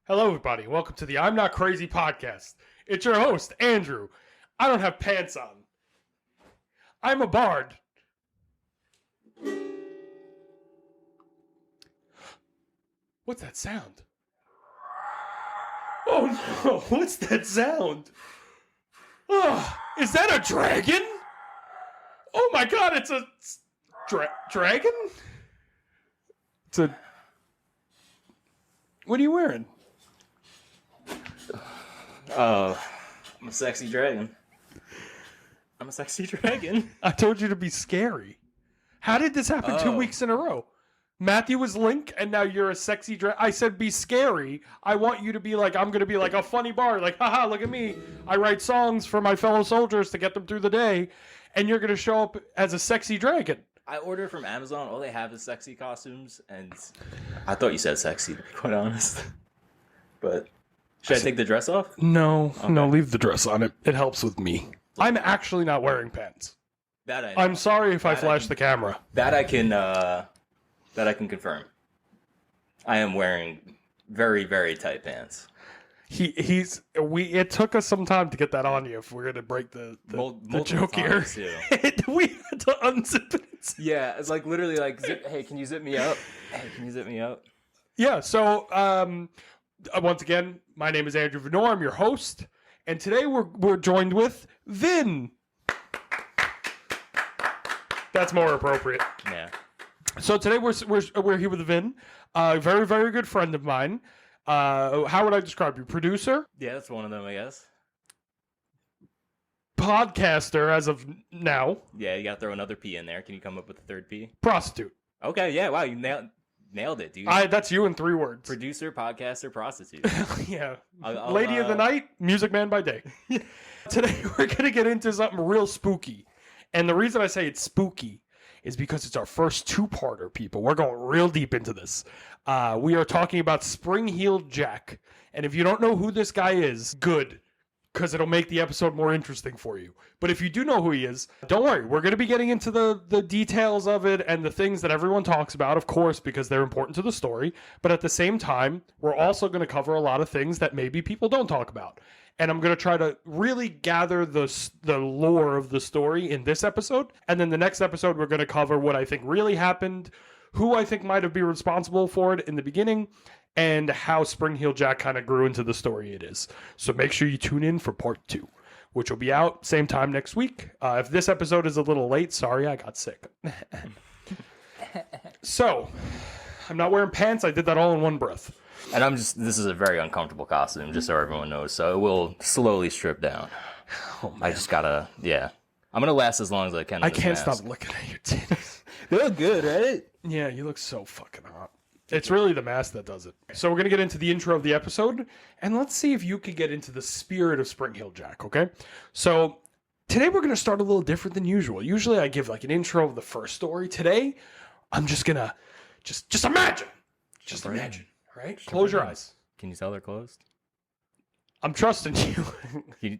Hello, everybody. Welcome to the I'm Not Crazy podcast. It's your host, Andrew. I don't have pants on. I'm a bard. What's that sound? Oh no, what's that sound? Oh, is that a dragon? Oh my god, it's a dragon? It's a... What are you wearing? Oh, I'm a sexy dragon. I told you to be scary. How did this happen 2 weeks in a row? Matthew was Link, and now you're a sexy dragon. I said be scary. I want you to be like, I'm going to be like a funny bard. Like, haha, look at me. I write songs for my fellow soldiers to get them through the day. And you're going to show up as a sexy dragon. I ordered from Amazon. All they have is sexy costumes. And I thought you said sexy, to be quite honest. But should I take the dress off? No, okay. No, leave the dress on. It helps with me. I'm actually not wearing pants. I'm sorry if I flash the camera. That I can confirm. I am wearing very, very tight pants. It took us some time to get that on you if we're gonna break the joke here. We had to unzip it. Yeah, it's like literally like, hey, can you zip me up? Hey, can you zip me up? Yeah. So once again, my name is Andrew Vinn. I'm your host, and today we're joined with Vinn. That's more appropriate. Yeah. So today we're here with Vinn, a very, very good friend of mine. How would I describe you? Producer? Yeah, that's one of them, I guess. Podcaster as of now. Yeah, you gotta throw another P in there. Can you come up with a third P? Prostitute. Okay, yeah, wow, you nailed it, dude. That's you in 3 words. Producer, podcaster, prostitute. Yeah. Lady of the night, music man by day. Today we're going to get into something real spooky. And the reason I say it's spooky is because it's our first 2-parter, people. We're going real deep into this. We are talking about Spring-Heeled Jack. And if you don't know who this guy is, good, because it'll make the episode more interesting for you. But if you do know who he is, don't worry. We're going to be getting into the details of it and the things that everyone talks about, of course, because they're important to the story. But at the same time, we're also going to cover a lot of things that maybe people don't talk about. And I'm going to try to really gather the lore of the story in this episode. And then the next episode, we're going to cover what I think really happened, who I think might have been responsible for it in the beginning, and how Spring-Heeled Jack kind of grew into the story it is. So make sure you tune in for part 2, which will be out same time next week. If this episode is a little late, sorry, I got sick. So, I'm not wearing pants. I did that all in one breath. And this is a very uncomfortable costume, just so everyone knows. So it will slowly strip down. Oh, man. I just gotta, yeah. I'm gonna last as long as I can. I can't stop looking at your titties. They look good, right? Yeah, you look so fucking hot. It's really the mask that does it. So we're going to get into the intro of the episode, and let's see if you can get into the spirit of Spring-Heeled Jack, okay? So today we're going to start a little different than usual. Usually I give like an intro of the first story. Today, I'm just going to just imagine. Just imagine, right? Close your eyes. Can you tell they're closed? I'm trusting you.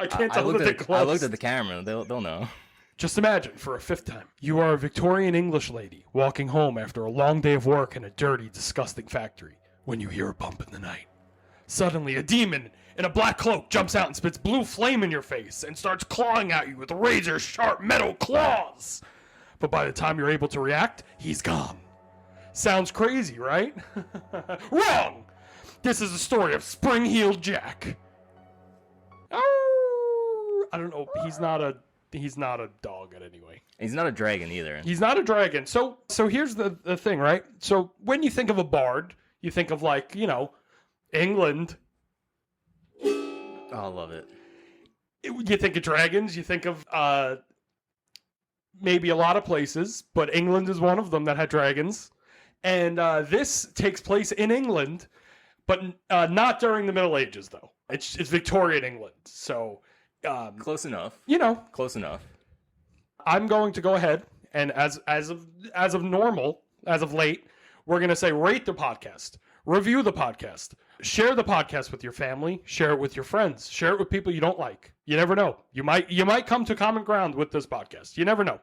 I can't tell that they're closed. I looked at the camera. They'll know. Just imagine, for a 5th time, you are a Victorian English lady walking home after a long day of work in a dirty, disgusting factory when you hear a bump in the night. Suddenly, a demon in a black cloak jumps out and spits blue flame in your face and starts clawing at you with razor-sharp metal claws. But by the time you're able to react, he's gone. Sounds crazy, right? Wrong! This is the story of Spring-Heeled Jack. Oh, I don't know. He's not a dog anyway. He's not a dragon either. He's not a dragon. So here's the thing, right? So when you think of a bard, you think of like, England. Oh, I love it. You think of dragons, you think of maybe a lot of places, but England is one of them that had dragons. And this takes place in England, but not during the Middle Ages, though. It's Victorian England. So close enough. Close enough. I'm going to go ahead and as of normal, as of late, we're going to say rate the podcast, review the podcast, share the podcast with your family, share it with your friends, share it with people you don't like. You never know. You might come to common ground with this podcast. You never know.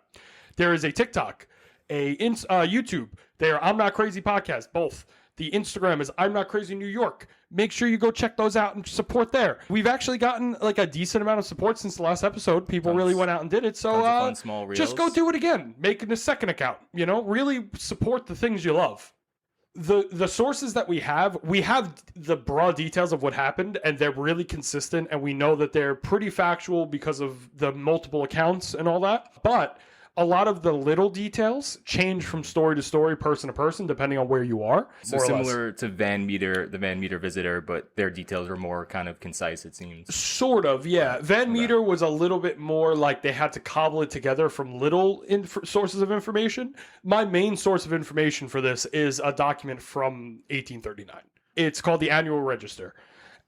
There is a TikTok, a YouTube. They are I'm Not Crazy podcast, both. The Instagram is I'm Not Crazy New York. Make sure you go check those out and support there. We've actually gotten like a decent amount of support since the last episode. People really went out and did it. So fun, small reels. just go do it again. Make it a second account. You know, really support the things you love. The sources that we have the broad details of what happened, and they're really consistent, and we know that they're pretty factual because of the multiple accounts and all that. But a lot of the little details change from story to story, person to person, depending on where you are. So similar to Van Meter, the Van Meter visitor, but their details are more kind of concise, it seems. Sort of, yeah. Van Meter was a little bit more like they had to cobble it together from little sources of information. My main source of information for this is a document from 1839. It's called the Annual Register.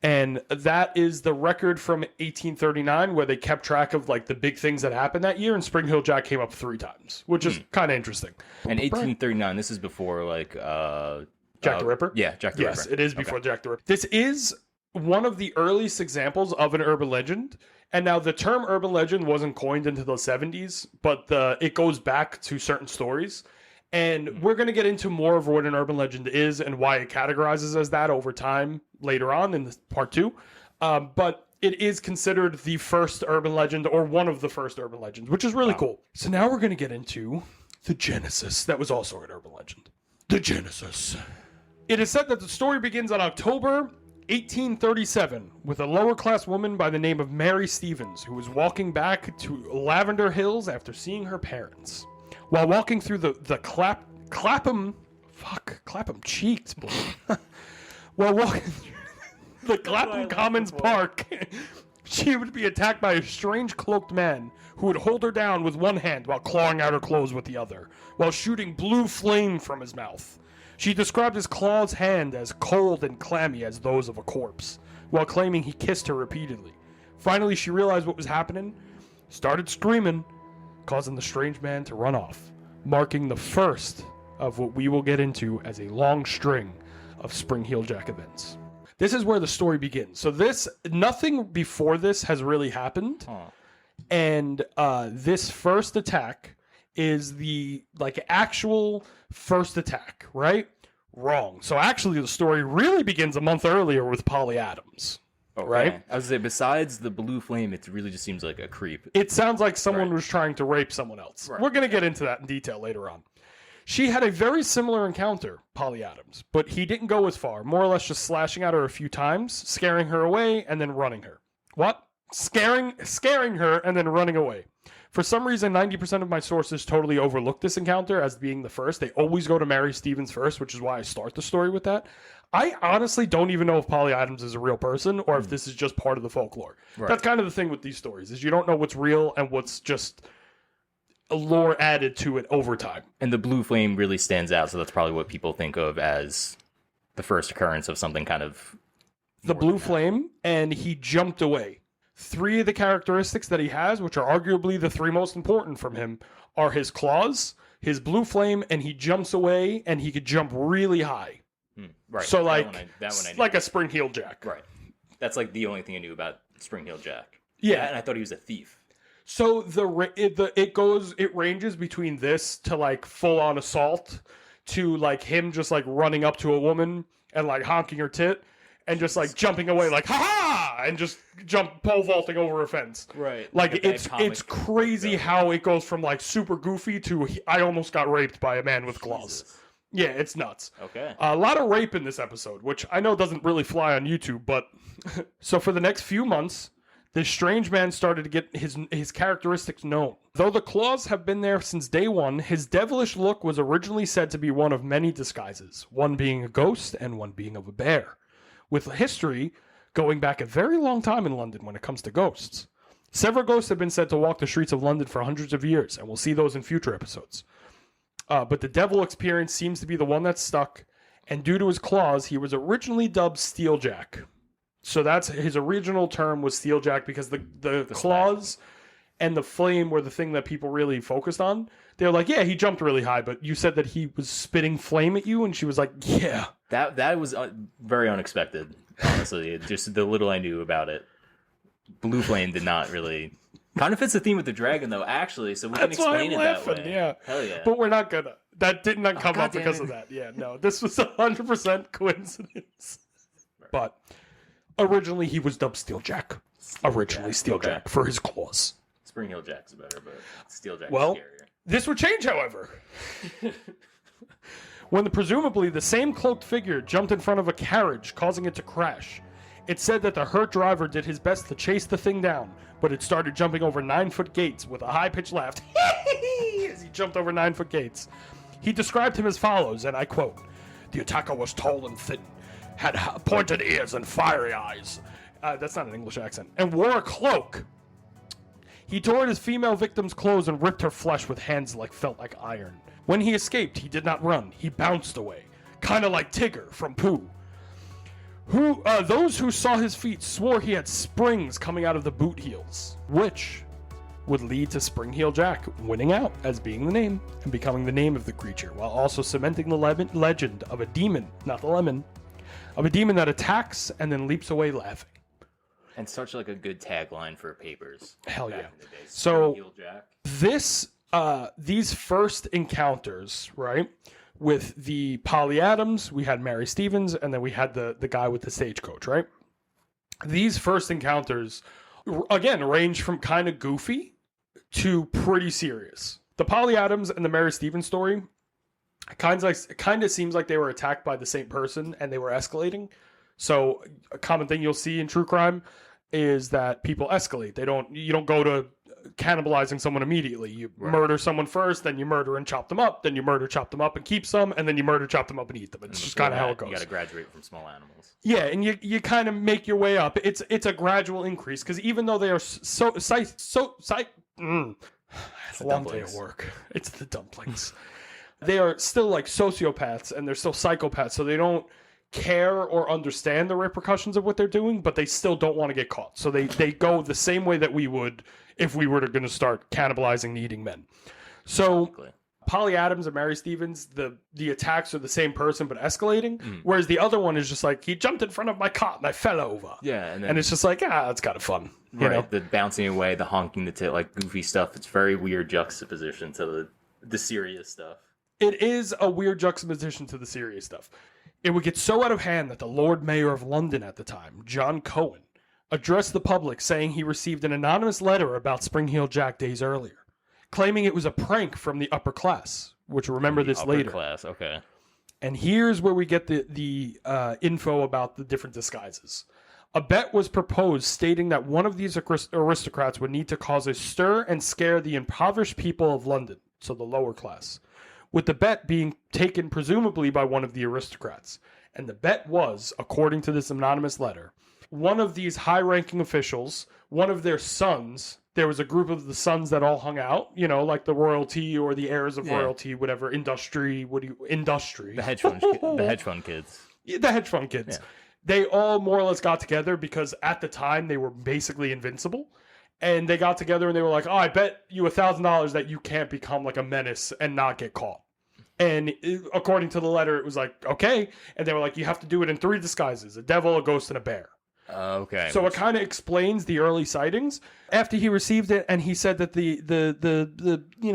And that is the record from 1839 where they kept track of like the big things that happened that year, and Spring Hill Jack came up 3 times, which is kind of interesting. And 1839, this is before like Jack the Ripper? Yeah, Jack the Ripper. Yes, it is before Jack the Ripper. This is one of the earliest examples of an urban legend. And now the term urban legend wasn't coined until the 70s, but it goes back to certain stories. And we're going to get into more of what an urban legend is and why it categorizes as that over time later on in part 2. But it is considered the first urban legend, or one of the first urban legends, which is really cool. So now we're going to get into the Genesis. That was also an urban legend. The Genesis. It is said that the story begins on October 1837 with a lower class woman by the name of Mary Stevens, who was walking back to Lavender Hills after seeing her parents. While walking through the Clapham Cheeks, boy. While walking through the Clapham Commons Park, she would be attacked by a strange cloaked man who would hold her down with one hand while clawing out her clothes with the other, while shooting blue flame from his mouth. She described his claw's hand as cold and clammy as those of a corpse, while claiming he kissed her repeatedly. Finally, she realized what was happening, started screaming, causing the strange man to run off, marking the first of what we will get into as a long string of Spring Heel Jack events. This is where the story begins. So nothing before this has really happened. And this first attack is the actual first attack, right? Wrong. So actually the story really begins a month earlier with Polly Adams. Okay. Right? I was say, besides the blue flame, it really just seems like a creep. It sounds like someone was trying to rape someone else. Right. We're going to get into that in detail later on. She had a very similar encounter, Polly Adams, but he didn't go as far, more or less just slashing at her a few times, scaring her away, and then running her. What? Scaring her and then running away. For some reason, 90% of my sources totally overlook this encounter as being the first. They always go to Mary Stevens first, which is why I start the story with that. I honestly don't even know if Polly Adams is a real person or if this is just part of the folklore. Right. That's kind of the thing with these stories, is you don't know what's real and what's just a lore added to it over time. And the blue flame really stands out, so that's probably what people think of as the first occurrence of something kind of... The blue flame, and he jumped away. 3 of the characteristics that he has, which are arguably the 3 most important from him, are his claws, his blue flame, and he jumps away, and he could jump really high. Right. So that one I knew. Like a Spring Heel Jack. Right. That's like the only thing I knew about Spring Heel Jack. Yeah. And I thought he was a thief. So it ranges between this to like full on assault to like him just like running up to a woman and like honking her tit and just like jumping away like ha ha and just pole vaulting over a fence. Right. Like it's crazy how it goes from like super goofy to I almost got raped by a man with claws. Jesus. Yeah, it's nuts. Okay. A lot of rape in this episode, which I know doesn't really fly on YouTube, but so for the next few months, this strange man started to get his characteristics known. Though the claws have been there since day one, his devilish look was originally said to be one of many disguises, one being a ghost and one being of a bear, with history going back a very long time in London when it comes to ghosts. Several ghosts have been said to walk the streets of London for hundreds of years, and we'll see those in future episodes. But the devil experience seems to be the one that's stuck, and due to his claws, he was originally dubbed Steeljack. So that's his original term was Steeljack because the claws and the flame were the thing that people really focused on. They're like, yeah, he jumped really high, but you said that he was spitting flame at you, and she was like, yeah. That was very unexpected, honestly. Just the little I knew about it. Blue flame did not really... Kind of fits the theme with the dragon, though, actually, so we can explain it that way. Yeah. Hell yeah. But we're not gonna. That did not come up because of that. Yeah, no. This was 100% coincidence. But originally he was dubbed Steeljack. Steeljack for his claws. Spring Heel Jack's better, but Steeljack's scarier. This would change, however. When presumably the same cloaked figure jumped in front of a carriage, causing it to crash. It said that the hurt driver did his best to chase the thing down, but it started jumping over 9-foot gates with a high-pitched laugh as he jumped over 9-foot gates. He described him as follows, and I quote, "The attacker was tall and thin, had pointed ears and fiery eyes." That's not an English accent. And wore a cloak. He tore at his female victim's clothes and ripped her flesh with hands felt like iron. When he escaped, he did not run. He bounced away, kind of like Tigger from Pooh. Those who saw his feet swore he had springs coming out of the boot heels, which would lead to Spring Heel Jack winning out as being the name and becoming the name of the creature, while also cementing the legend of a demon, not the lemon, of a demon that attacks and then leaps away laughing. And such a good tagline for papers. Hell yeah. In the day. So Heel Jack. These first encounters, right? With the Polly Adams, we had Mary Stevens, and then we had the guy with the stagecoach, right? These first encounters, again, range from kind of goofy to pretty serious. The Polly Adams and the Mary Stevens story, kind of seems like they were attacked by the same person and they were escalating. So a common thing you'll see in true crime is that people escalate. You don't go to cannibalizing someone immediately. You murder someone first, then you murder and chop them up, then you murder, chop them up and keep some, and then you murder, chop them up and eat them. It's just kind of how it goes. You got to graduate from small animals. Yeah, and you kind of make your way up. It's a gradual increase because even though they are it's a long day at work. It's the dumplings. They are still sociopaths and they're still psychopaths, so they don't care or understand the repercussions of what they're doing, but they still don't want to get caught. So they go the same way that we would if we were going to start cannibalizing and eating men. So Polly Adams and Mary Stevens, the attacks are the same person but escalating, whereas the other one is just he jumped in front of my cot and I fell over. Yeah, and it's just that's kind of fun. You know? The bouncing away, the honking, the goofy stuff. It's very weird juxtaposition to the serious stuff. It is a weird juxtaposition to the serious stuff. It would get so out of hand that the Lord Mayor of London at the time, John Cohen, addressed the public saying he received an anonymous letter about Spring Heel Jack days earlier, claiming it was a prank from the upper class, which remember this later. Upper class, okay. And here's where we get the info about the different disguises. A bet was proposed stating that one of these aristocrats would need to cause a stir and scare the impoverished people of London, so the lower class, with the bet being taken presumably by one of the aristocrats. And the bet was, according to this anonymous letter, one of these high-ranking officials, one of their sons, there was a group of the sons that all hung out, like the royalty or the heirs of royalty, whatever, industry. The hedge fund kids. Yeah, the hedge fund kids. Yeah. They all more or less got together because at the time they were basically invincible. And they got together and they were like, I bet you $1,000 that you can't become a menace and not get caught. And according to the letter, it was okay. And they were you have to do it in 3 disguises, a devil, a ghost, and a bear. Okay. So it kind of explains the early sightings. After he received it and he said that the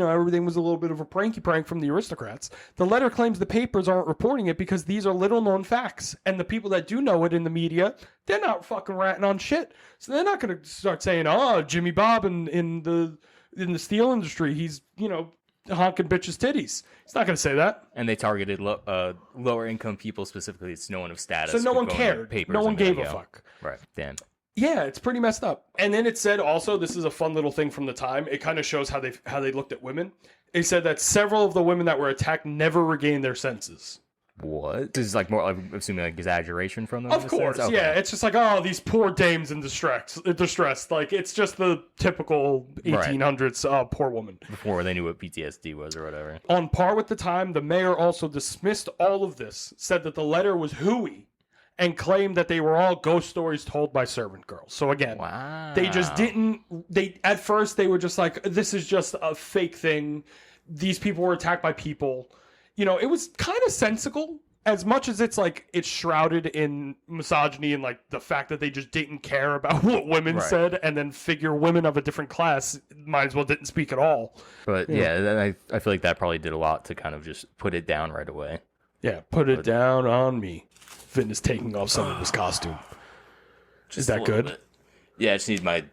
everything was a little bit of a prank from the aristocrats, the letter claims the papers aren't reporting it because these are little known facts. And the people that do know it in the media, they're not fucking ratting on shit. So they're not going to start saying, Jimmy Bob in the steel industry, he's, honking bitches' titties. He's not going to say that. And they targeted lower income people specifically. It's no one of status. So no one cared. No one gave a fuck. Right. Damn. Yeah, it's pretty messed up. And then it said also, this is a fun little thing from the time. It kind of shows how they looked at women. It said that several of the women that were attacked never regained their senses. What? This is more, I'm assuming, exaggeration from them? Of course, okay. Yeah. It's just these poor dames in distress. It's just the typical 1800s poor woman. Before they knew what PTSD was or whatever. On par with the time, the mayor also dismissed all of this, said that the letter was hooey, and claimed that they were all ghost stories told by servant girls. So again, They just didn't... At first, they were just this is just a fake thing. These people were attacked by people... it was kind of sensical as much as it's like it's shrouded in misogyny and like the fact that they just didn't care about what women said, and then figure women of a different class might as well didn't speak at all. But yeah, I feel like that probably did a lot to kind of just put it down right away. Yeah, put it down on me. Vinn is taking off some of his costume. Is that good? Bit. Yeah, I just need my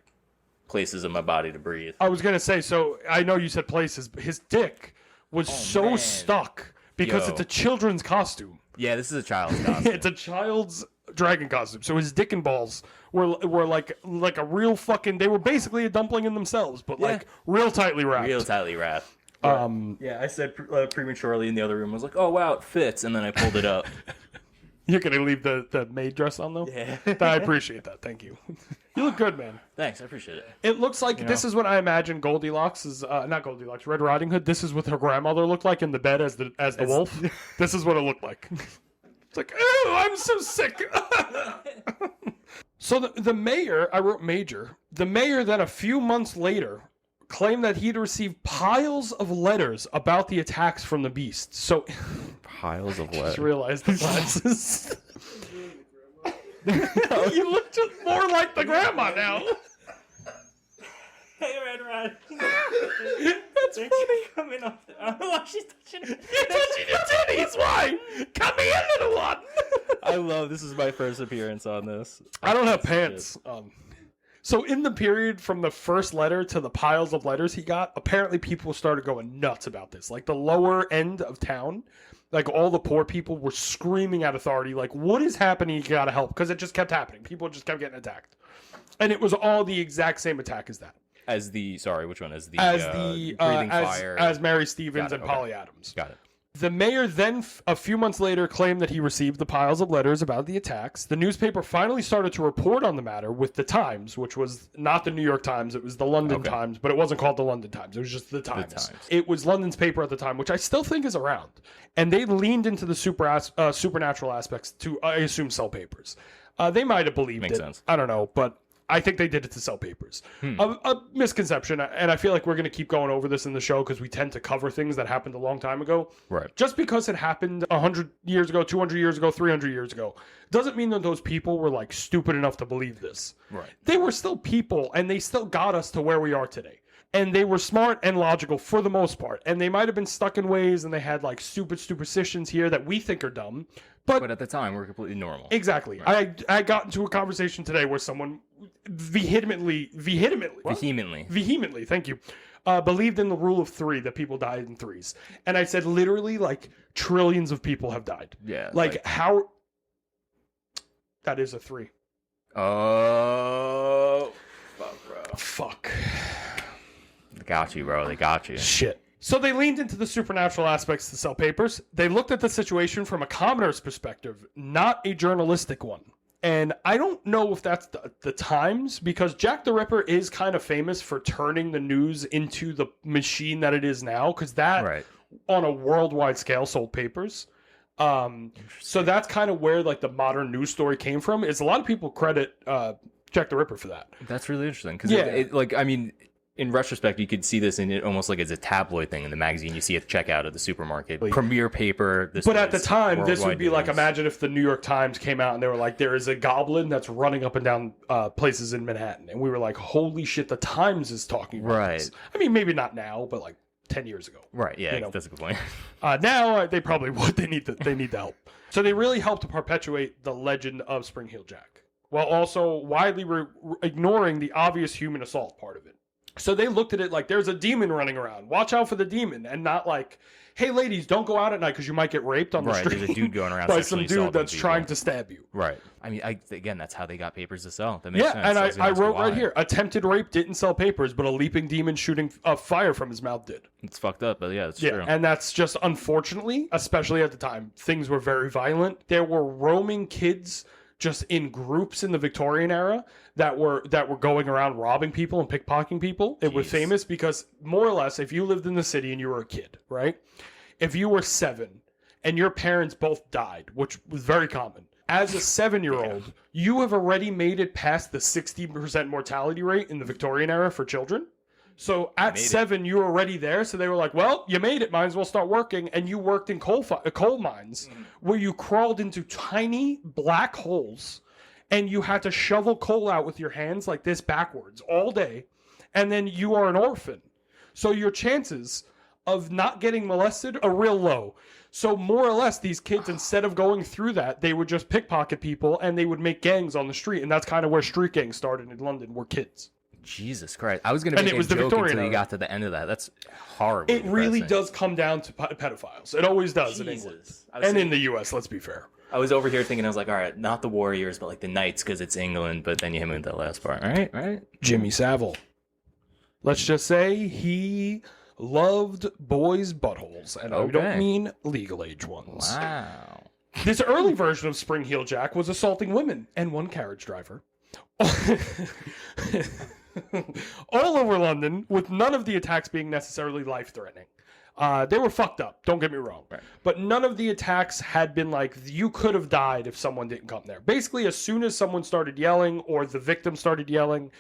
places of my body to breathe. I was gonna say, so I know you said places, but his dick was stuck because it's a children's costume. Yeah, this is a child's costume. It's a child's dragon costume. So his dick and balls were like a real fucking. They were basically a dumpling in themselves, but like real tightly wrapped. Real tightly wrapped. Yeah, I said prematurely in the other room. I was like, "Oh wow, it fits," and then I pulled it up. You're gonna leave the maid dress on though? Yeah. I appreciate that. Thank you. You look good, man. Thanks, I appreciate it. It looks like this is what I imagine Goldilocks is. Not Goldilocks, Red Riding Hood. This is what her grandmother looked like in the bed as the wolf. This is what it looked like. It's like, oh, I'm so sick. So the mayor, I wrote major. The mayor then a few months later claimed that he'd received piles of letters about the attacks from the beast. So piles of I just letters. realized the glasses. You look just more like the grandma now. Hey, Red Riding. That's funny. Coming off. I don't know why she's touching it. You're touching your titties. Why? Come here, little one. I love. This is my first appearance on this. I don't have pants. So in the period from the first letter to the piles of letters he got, apparently people started going nuts about this. Like the lower end of town, like all the poor people were screaming at authority, like, what is happening? You gotta help. Because it just kept happening. People just kept getting attacked. And it was all the exact same attack as that. As the which one? As Breathing Fire. As Mary Stevens and Polly Adams. Got it. The mayor then, a few months later, claimed that he received the piles of letters about the attacks. The newspaper finally started to report on the matter with the Times, which was not the New York Times. It was the London Times, but it wasn't called the London Times. It was just the Times. It was London's paper at the time, which I still think is around. And they leaned into the supernatural aspects to, I assume, sell papers. They might have believed Makes it. sense. I don't know, but I think they did it to sell papers. A misconception, and I feel like we're going to keep going over this in the show because we tend to cover things that happened a long time ago. Right. Just because it happened 100 years ago, 200 years ago, 300 years ago, doesn't mean that those people were like stupid enough to believe this. Right. They were still people, and they still got us to where we are today. And they were smart and logical for the most part. And they might have been stuck in ways, and they had like stupid superstitions here that we think are dumb. But at the time, we're completely normal. Exactly. Right. I got into a conversation today where someone vehemently, thank you, believed in the rule of three, that people died in threes. And I said, literally, like, trillions of people have died. Yeah. Like how... That is a three. Oh. Fuck, bro. Fuck. They got you, bro. They got you. Shit. So they leaned into the supernatural aspects to sell papers. They looked at the situation from a commoner's perspective, not a journalistic one. And I don't know if that's the Times, because Jack the Ripper is kind of famous for turning the news into the machine that it is now, because that, on a worldwide scale, sold papers. So that's kind of where like the modern news story came from. Is a lot of people credit Jack the Ripper for that. That's really interesting, because in retrospect, you could see this in it almost like it's a tabloid thing in the magazine. You see at the checkout at the supermarket, premier paper. But at the time, this would be like, imagine if the New York Times came out and they were like, there is a goblin that's running up and down places in Manhattan. And we were like, holy shit, the Times is talking about this. I mean, maybe not now, but like 10 years ago. Right, yeah, that's a good point. Now, they probably would. They need the help. So they really helped to perpetuate the legend of Spring Heel Jack, while also widely ignoring the obvious human assault part of it. So they looked at it like there's a demon running around. Watch out for the demon. And not like, hey, ladies, don't go out at night because you might get raped on the street. There's a dude going around by some dude that's trying to stab you. Right. I mean, again, that's how they got papers to sell. That makes sense. And I wrote right here, attempted rape didn't sell papers, but a leaping demon shooting fire from his mouth did. It's fucked up, but yeah, it's true. And that's just, unfortunately, especially at the time, things were very violent. There were roaming kids just in groups in the Victorian era that were going around robbing people and pickpocketing people. It was famous because, more or less, if you lived in the city and you were a kid, right? If you were 7 and your parents both died, which was very common, as a 7-year-old, you have already made it past the 60% mortality rate in the Victorian era for children. So at 7, you were already there. So they were like, well, you made it. Might as well start working. And you worked in coal mines where you crawled into tiny black holes and you had to shovel coal out with your hands like this backwards all day. And then you are an orphan. So your chances of not getting molested are real low. So more or less, these kids, instead of going through that, they would just pickpocket people and they would make gangs on the street. And that's kind of where street gangs started in London, were kids. Jesus Christ. I was going to make a joke until you got to the end of that. That's horrible. It really does come down to pedophiles. It always does in England. And in the US, let's be fair. I was over here thinking, I was like, all right, not the Warriors, but like the Knights because it's England. But then you hit me with that last part. All right. Jimmy Savile. Let's just say he loved boys' buttholes. And I don't mean legal age ones. Wow. This early version of Spring Heel Jack was assaulting women and one carriage driver. All over London, with none of the attacks being necessarily life-threatening. They were fucked up, don't get me wrong. Right. But none of the attacks had been like, you could have died if someone didn't come there. Basically, as soon as someone started yelling or the victim started yelling,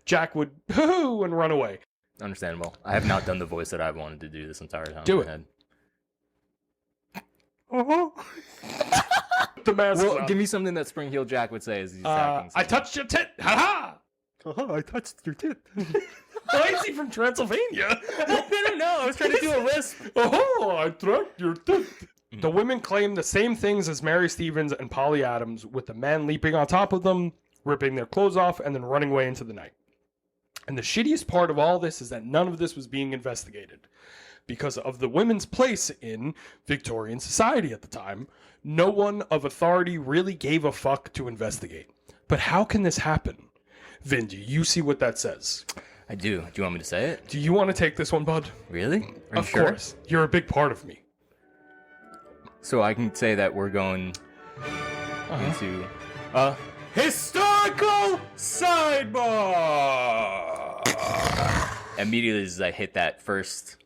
Jack would hoo and run away. Understandable. I have not done the voice that I've wanted to do this entire time. Do it. The mask. Well, give me something that Spring Heel Jack would say as he's attacking. I touched your tit. Ha ha. I touched your tit. Why is he from Transylvania? I don't know. I was trying to do a lisp. I touched your tit. The women claim the same things as Mary Stevens and Polly Adams, with the men leaping on top of them, ripping their clothes off, and then running away into the night. And the shittiest part of all this is that none of this was being investigated. Because of the women's place in Victorian society at the time, no one of authority really gave a fuck to investigate. But how can this happen? Vin, do you see what that says? I do. Do you want me to say it? Do you want to take this one, bud? Really? Are of course. You're a big part of me. So I can say that we're going into a historical sidebar. Immediately as I hit that first,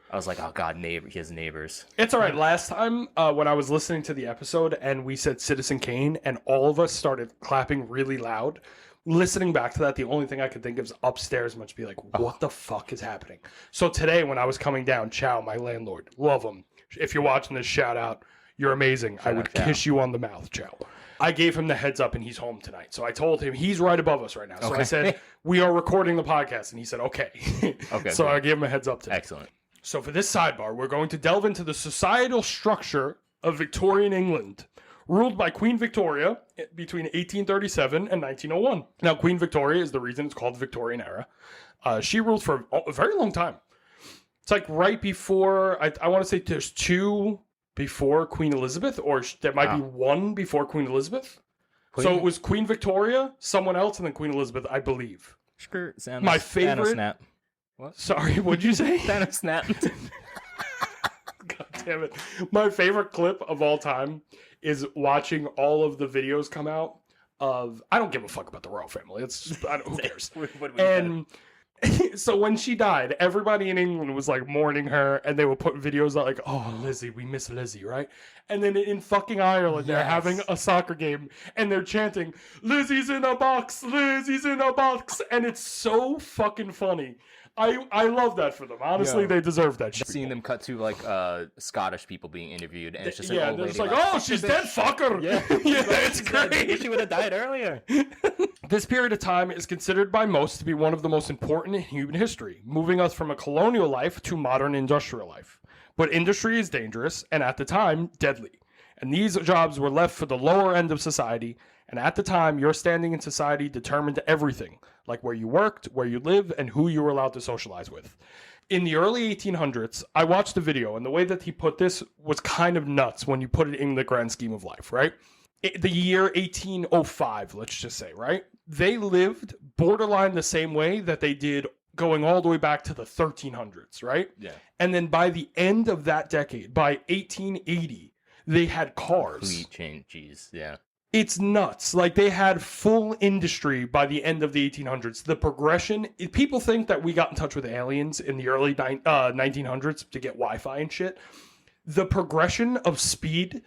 I was like, oh God, he has neighbors. It's all right. Last time when I was listening to the episode and we said Citizen Kane and all of us started clapping really loud, listening back to that, the only thing I could think of is upstairs must be like, what the fuck is happening? So today when I was coming down, Chow, my landlord, love him. If you're watching this, shout out. You're amazing. I would kiss you on the mouth, Chow. I gave him the heads up and he's home tonight. So I told him he's right above us right now. So I said, we are recording the podcast. And he said, okay. So I gave him a heads up today. Excellent. So for this sidebar, we're going to delve into the societal structure of Victorian England, ruled by Queen Victoria between 1837 and 1901. Now, Queen Victoria is the reason it's called the Victorian era. She ruled for a very long time. It's like right before, I want to say there's 2 before Queen Elizabeth, or there might be 1 before Queen Elizabeth. So it was Queen Victoria, someone else, and then Queen Elizabeth, I believe. My favorite... Snap. What? Sorry, what'd you say? Thanos snap. God damn it. My favorite clip of all time is watching all of the videos come out of... I don't give a fuck about the royal family. Who cares? And so when she died, everybody in England was like mourning her, and they would put videos out like, oh, Lizzie, we miss Lizzie, right? And then in fucking Ireland, they're having a soccer game, and they're chanting, Lizzie's in a box, Lizzie's in a box, and it's so fucking funny. I love that for them. Honestly, they deserve that shit. Seeing them cut to like Scottish people being interviewed, and it's just an old lady just like, oh, she's dead, fucker. Yeah, it's great. She would have died earlier. This period of time is considered by most to be one of the most important in human history, moving us from a colonial life to modern industrial life. But industry is dangerous, and at the time, deadly. And these jobs were left for the lower end of society, and at the time, your standing in society determined everything, like where you worked, where you live, and who you were allowed to socialize with. In the early 1800s, I watched a video, and the way that he put this was kind of nuts when you put it in the grand scheme of life, right? The year 1805, let's just say, right? They lived borderline the same way that they did going all the way back to the 1300s, right? Yeah. And then by the end of that decade, by 1880, they had cars. Complete change, jeez, yeah. It's nuts. Like, they had full industry by the end of the 1800s. The progression, people think that we got in touch with aliens in the early 1900s to get Wi-Fi and shit. The progression of speed,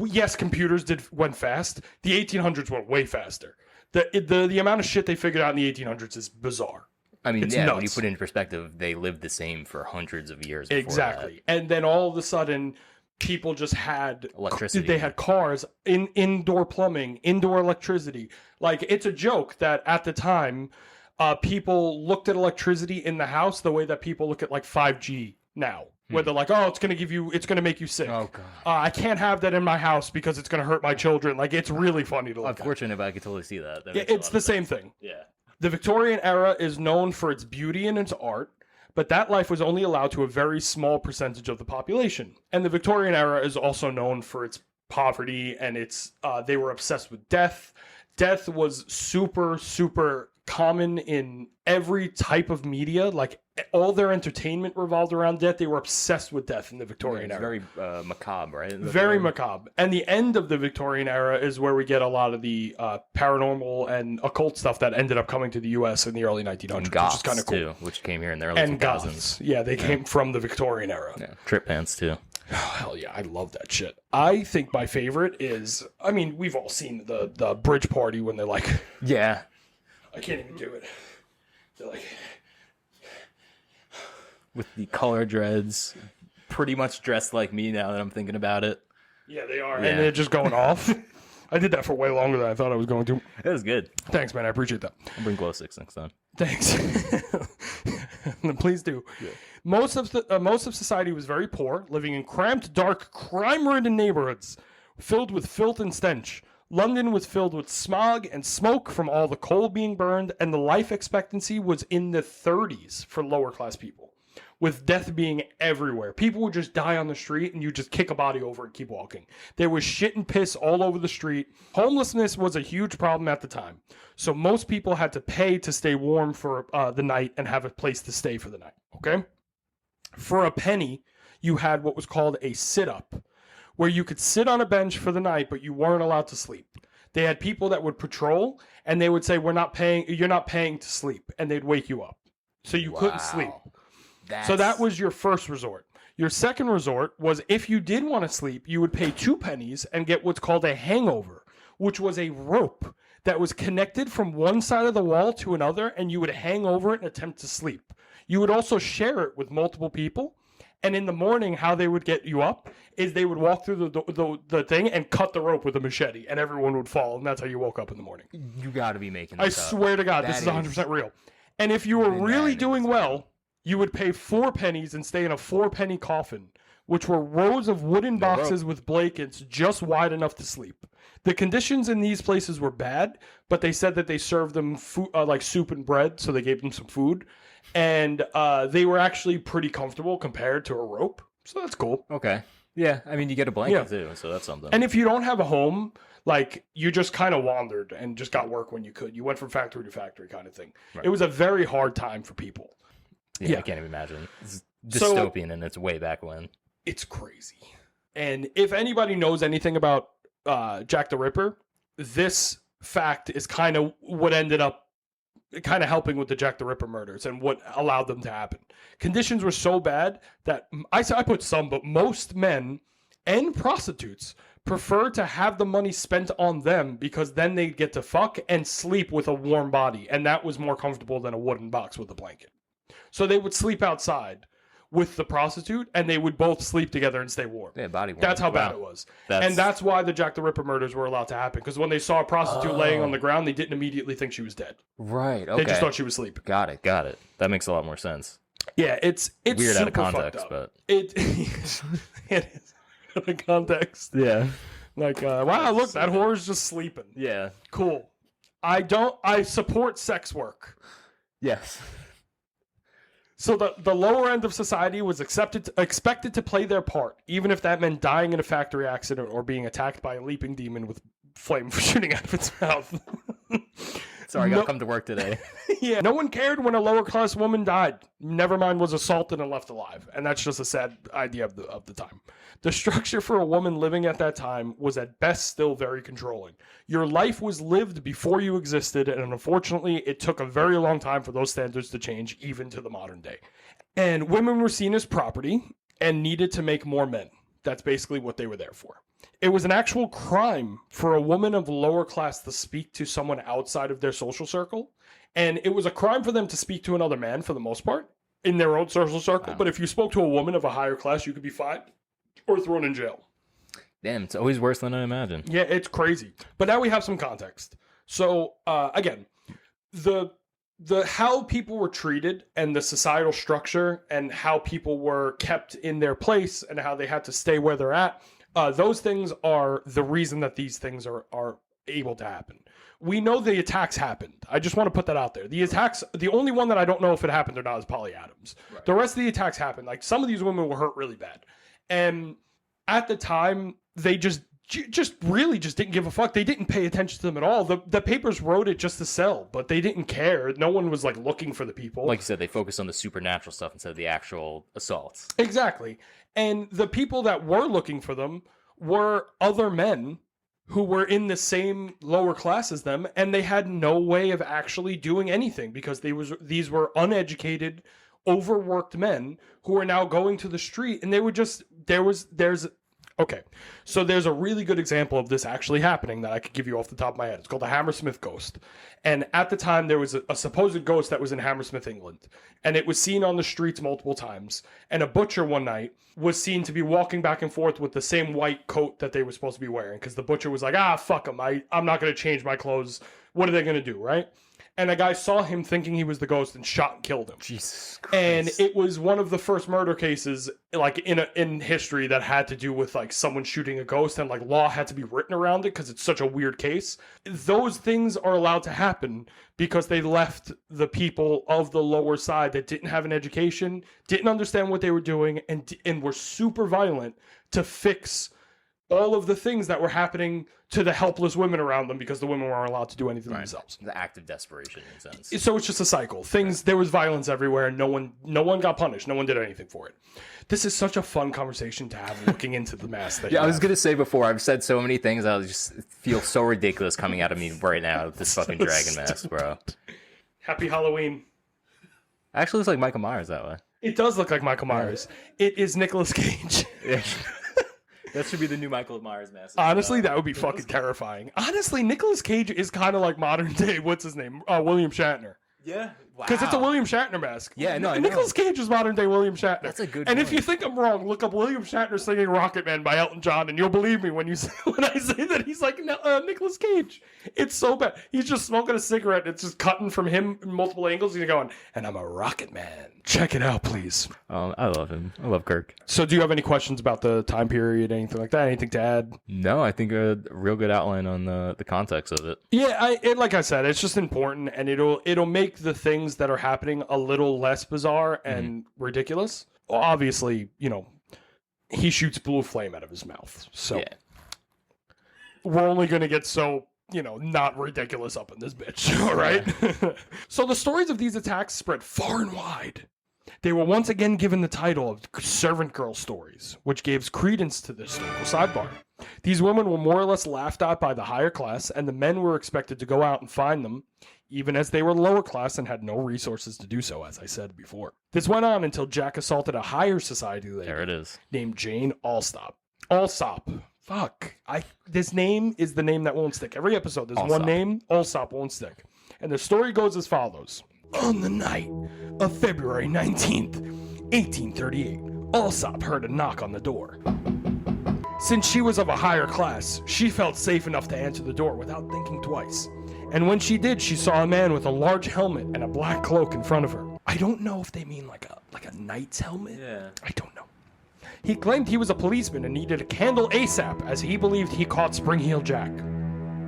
yes, computers went fast. The 1800s went way faster. The amount of shit they figured out in the 1800s is bizarre. I mean, It's yeah, nuts. when you put it in perspective, they lived the same for hundreds of years before Exactly. And then all of a sudden, people just had Electricity. They had cars, indoor plumbing, indoor electricity. Like, it's a joke that at the time, people looked at electricity in the house the way that people look at like 5G now. Where they're like, oh, it's gonna make you sick. Oh, God. I can't have that in my house because it's gonna hurt my children. Like, it's really funny to look at. Unfortunate, but I could totally see that. It's the same thing. Yeah. The Victorian era is known for its beauty and its art, but that life was only allowed to a very small percentage of the population. And the Victorian era is also known for its poverty and its they were obsessed with death. Death was super, super common in every type of media. Like, all their entertainment revolved around death. They were obsessed with death in the Victorian era. Very macabre, right? Very macabre. And the end of the Victorian era is where we get a lot of the paranormal and occult stuff that ended up coming to the U.S. in the early 1900s, And goths, which is kind of cool. too, which came here in the early And 2000s. goths. Yeah, they came from the Victorian era. Yeah, trip pants, too. Oh, hell yeah, I love that shit. I think my favorite is, I mean, we've all seen the bridge party when they're like, Yeah. I can't even do it. They're like... With the color dreads, pretty much dressed like me now that I'm thinking about it. Yeah, they are. Yeah. And they're just going off. I did that for way longer than I thought I was going to. It was good. Thanks, man. I appreciate that. I'll bring glow sticks next time. Thanks. Please do. Yeah. Most of society was very poor, living in cramped, dark, crime-ridden neighborhoods filled with filth and stench. London was filled with smog and smoke from all the coal being burned, and the life expectancy was in the 30s for lower-class people, with death being everywhere. People would just die on the street, and you just kick a body over and keep walking. There was shit and piss all over the street. Homelessness was a huge problem at the time, so most people had to pay to stay warm for the night and have a place to stay for the night, okay? For a penny, you had what was called a sit-up, where you could sit on a bench for the night, but you weren't allowed to sleep. They had people that would patrol, and they would say, you're not paying to sleep, and they'd wake you up. So you couldn't sleep. So that was your first resort. Your second resort was, if you did want to sleep, you would pay 2 pennies and get what's called a hangover, which was a rope that was connected from one side of the wall to another, and you would hang over it and attempt to sleep. You would also share it with multiple people. And in the morning, how they would get you up is they would walk through the thing and cut the rope with a machete, and everyone would fall, and that's how you woke up in the morning. You got to be making I this up. swear to God, this is That 100% real. And if you were really doing well, you would pay 4 pennies and stay in a 4-penny coffin, which were rows of wooden boxes with blankets just wide enough to sleep. The conditions in these places were bad, but they said that they served them food, like soup and bread, so they gave them some food. And they were actually pretty comfortable compared to a rope. So that's cool. Okay. Yeah, I mean, you get a blanket too, so that's something. And if you don't have a home, like, you just kind of wandered and just got work when you could. You went from factory to factory kind of thing. Right. It was a very hard time for people. Yeah, I can't even imagine. It's dystopian, and it's way back when. It's crazy. And if anybody knows anything about Jack the Ripper, this fact is kind of what ended up kind of helping with the Jack the Ripper murders and what allowed them to happen. Conditions were so bad that I put some, but most men and prostitutes prefer to have the money spent on them because then they get to fuck and sleep with a warm body, and that was more comfortable than a wooden box with a blanket. So they would sleep outside with the prostitute, and they would both sleep together and stay warm. Yeah, body warm. That's how bad it was. And that's why the Jack the Ripper murders were allowed to happen, because when they saw a prostitute laying on the ground, they didn't immediately think she was dead. Right, okay. They just thought she was sleeping. Got it. That makes a lot more sense. Yeah, it's weird out of super context, but it is out of context. Yeah. Like, wow, look, that whore's just sleeping. Yeah. Cool. I support sex work. Yes. So the lower end of society was expected to play their part, even if that meant dying in a factory accident or being attacked by a leaping demon with flame shooting out of its mouth. Sorry, I gotta come to work today. Yeah, no one cared when a lower class woman died. Never mind was assaulted and left alive, and that's just a sad idea of the time. The structure for a woman living at that time was at best still very controlling. Your life was lived before you existed, and unfortunately, it took a very long time for those standards to change, even to the modern day. And women were seen as property and needed to make more men. That's basically what they were there for. it was an actual crime for a woman of lower class to speak to someone outside of their social circle. And it was a crime for them to speak to another man for the most part in their own social circle. Wow. But if you spoke to a woman of a higher class, you could be fined or thrown in jail. Damn, it's always worse than I imagined. Yeah, it's crazy. But now we have some context. So, again, the how people were treated and the societal structure and how people were kept in their place and how they had to stay where they're at, those things are the reason that these things are able to happen. We know the attacks happened. I just want to put that out there. The attacks, the only one that I don't know if it happened or not is Polly Adams. Right. The rest of the attacks happened. Like, some of these women were hurt really bad. And at the time, they just really didn't give a fuck. They didn't pay attention to them at all. The papers wrote it just to sell, but they didn't care. No one was like looking for the people. Like you said, they focused on the supernatural stuff instead of the actual assaults. Exactly. And the people that were looking for them were other men who were in the same lower class as them, and they had no way of actually doing anything because these were uneducated, overworked men who are now going to the street, and they were just okay, so there's a really good example of this actually happening that I could give you off the top of my head. It's called the Hammersmith Ghost. And at the time, there was a supposed ghost that was in Hammersmith, England. And it was seen on the streets multiple times. And a butcher one night was seen to be walking back and forth with the same white coat that they were supposed to be wearing. Because the butcher was like, fuck them. I'm not going to change my clothes. What are they going to do, right? And a guy saw him thinking he was the ghost and shot and killed him. Jesus Christ. And it was one of the first murder cases, like, in history that had to do with, like, someone shooting a ghost, and, like, law had to be written around it because it's such a weird case. Those things are allowed to happen because they left the people of the lower side that didn't have an education, didn't understand what they were doing, and were super violent to fix all of the things that were happening to the helpless women around them because the women weren't allowed to do anything themselves. The act of desperation, in a sense. So it's just a cycle. There was violence everywhere, and no one got punished. No one did anything for it. This is such a fun conversation to have looking into the mask. I was going to say before, I've said so many things, I just feel so ridiculous coming out of me right now with this fucking dragon mask, bro. Happy Halloween. Actually, looks like Michael Myers that way. It does look like Michael Myers. It is Nicolas Cage. Yeah. That should be the new Michael Myers mask. Honestly, that would be fucking terrifying. Honestly, Nicolas Cage is kind of like modern day, what's his name? William Shatner. Yeah. Wow. Because it's a William Shatner mask. Yeah, no, I know. Nicolas Cage is modern day William Shatner. That's a good And point. if you think I'm wrong, look up William Shatner singing Rocket Man by Elton John, and you'll believe me when I say that he's like Nicolas Cage. It's so bad. He's just smoking a cigarette, and it's just cutting from him in multiple angles. He's going, and I'm a Rocket Man. Check it out, please. I love him. I love Kirk. So do you have any questions about the time period, anything like that? Anything to add? No, I think a real good outline on the context of it. Yeah, like I said, it's just important, and it'll make the things that are happening a little less bizarre and ridiculous. Obviously, he shoots blue flame out of his mouth, so yeah. We're only going to get so, not ridiculous up in this bitch, all right? Yeah. So the stories of these attacks spread far and wide. They were once again given the title of servant girl stories, which gives credence to this historical sidebar. These women were more or less laughed at by the higher class, and the men were expected to go out and find them, even as they were lower class and had no resources to do so, as I said before. This went on until Jack assaulted a higher society lady there it is. Named Jane Alsop. Alsop. Fuck. This name is the name that won't stick. Every episode, there's one name, Alsop won't stick. And the story goes as follows. On the night of February 19th, 1838, Alsop heard a knock on the door. Since she was of a higher class, she felt safe enough to answer the door without thinking twice. And when she did, she saw a man with a large helmet and a black cloak in front of her. I don't know if they mean like a knight's helmet. Yeah. I don't know. He claimed he was a policeman and needed a candle ASAP, as he believed he caught Spring-Heel Jack.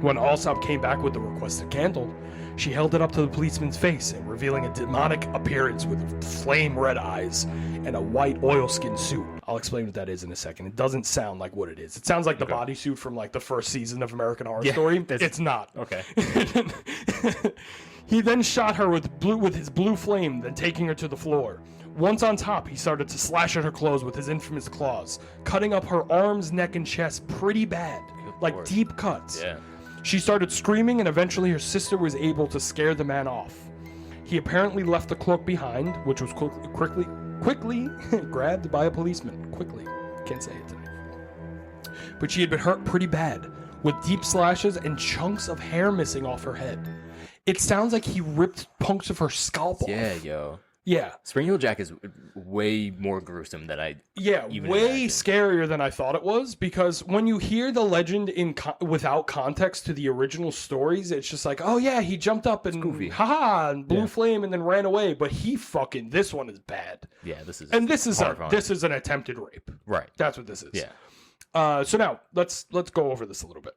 When Alsop came back with the requested candle, she held it up to the policeman's face, and revealing a demonic appearance with flame-red eyes and a white oilskin suit. I'll explain what that is in a second. It doesn't sound like what it is. It sounds like the bodysuit from like the first season of American Horror Story. It's not. Okay. He then shot her with his blue flame, then taking her to the floor. Once on top, he started to slash at her clothes with his infamous claws, cutting up her arms, neck, and chest pretty bad, like deep cuts. Yeah. She started screaming, and eventually her sister was able to scare the man off. He apparently left the cloak behind, which was quickly grabbed by a policeman. Quickly. Can't say it today. but she had been hurt pretty bad, with deep slashes and chunks of hair missing off her head. It sounds like he ripped chunks of her scalp off. Yeah, yo. Yeah. Spring Heel Jack is way more gruesome than I even way imagined. scarier than I thought it was, because when you hear the legend without context to the original stories, it's just like, oh yeah, he jumped up and haha and blew flame and then ran away. But this one is bad. Yeah, this is horrifying. This is an attempted rape. Right. That's what this is. Yeah. So now let's go over this a little bit.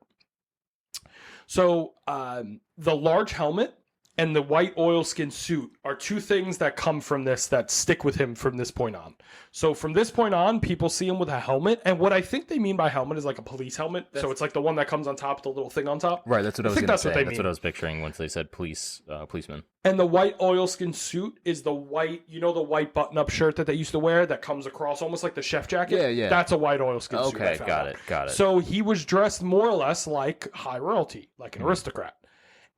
So the large helmet and the white oilskin suit are two things that come from this that stick with him from this point on. So from this point on, people see him with a helmet, and what I think they mean by helmet is like a police helmet. So it's like the one that comes on top with the little thing on top. Right, that's what I was going to say. That's mean. what I was picturing once they said policeman. And the white oilskin suit is the white, the white button-up shirt that they used to wear that comes across almost like the chef jacket? Yeah, yeah. That's a white oilskin suit. Okay, got it. So he was dressed more or less like high royalty, like an aristocrat.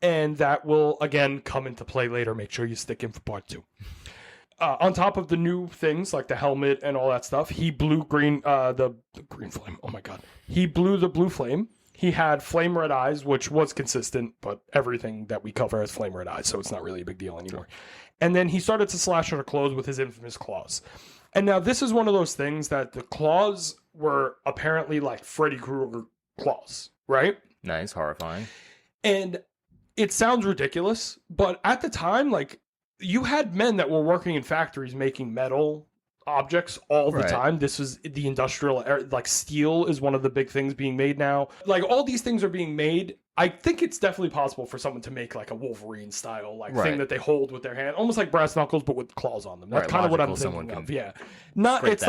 And that will, again, come into play later. Make sure you stick in for part 2. On top of the new things, like the helmet and all that stuff, he blew the green flame. Oh, my God. He blew the blue flame. He had flame red eyes, which was consistent, but everything that we cover has flame red eyes, so it's not really a big deal anymore. And then he started to slash at her clothes with his infamous claws. And now this is one of those things that the claws were apparently like Freddy Krueger claws, right? Nice, horrifying. And it sounds ridiculous, but at the time, like, you had men that were working in factories making metal objects all the time. This is the industrial era. Like, steel is one of the big things being made now. Like, all these things are being made. I think it's definitely possible for someone to make like a Wolverine style thing that they hold with their hand, almost like brass knuckles but with claws on them. That's kind of what I'm thinking of. Yeah, it's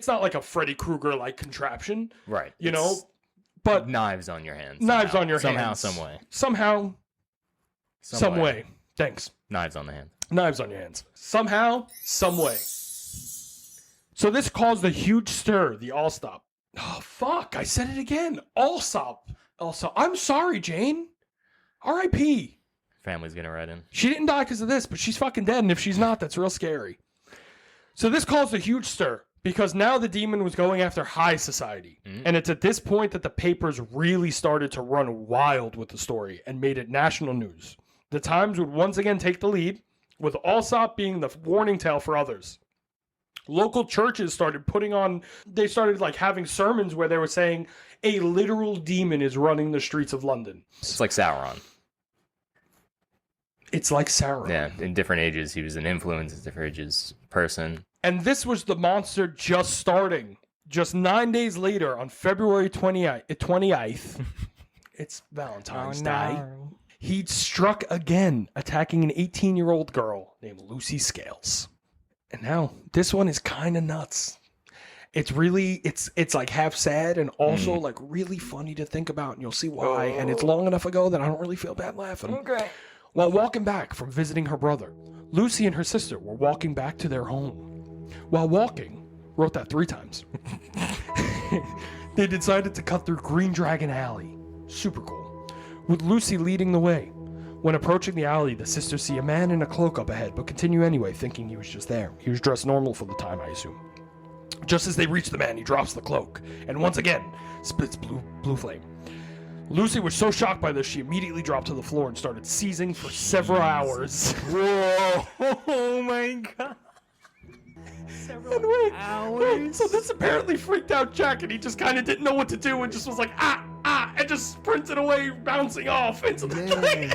not like a Freddy Krueger like contraption, right? But knives on your hands. Knives on your hands. Somehow, some way. Thanks. Knives on the hands. Knives on your hands. Somehow, some way. So this caused a huge stir, the All-Stop. Oh, fuck. I said it again. All-Stop. I'm sorry, Jane. R.I.P. Family's gonna write in. She didn't die because of this, but she's fucking dead, and if she's not, that's real scary. So this caused a huge stir, because now the demon was going after high society. And it's at this point that the papers really started to run wild with the story and made it national news. The Times would once again take the lead, with Allsop being the warning tale for others. Local churches started having sermons where they were saying a literal demon is running the streets of London. It's like Sauron. Yeah, in different ages, he was an influence, in different ages, person. And this was the monster just starting. Just 9 days later, on February 28th, it's Valentine's Day, he'd struck again, attacking an 18-year-old girl named Lucy Scales. And now, this one is kind of nuts. It's really, it's like half sad and also like really funny to think about, and you'll see why. And it's long enough ago that I don't really feel bad laughing. Okay. While walking back from visiting her brother, Lucy and her sister were walking back to their home. While walking, wrote that 3 times, they decided to cut through Green Dragon Alley. Super cool. With Lucy leading the way. When approaching the alley, the sisters see a man in a cloak up ahead, but continue anyway, thinking he was just there. He was dressed normal for the time, I assume. Just as they reach the man, he drops the cloak, and once again, spits blue flame. Lucy was so shocked by this, she immediately dropped to the floor and started seizing for several hours. Whoa! Oh my god! Several hours? So this apparently freaked out Jack, and he just kind of didn't know what to do, and just was like, and just sprinted away, bouncing off into the thing.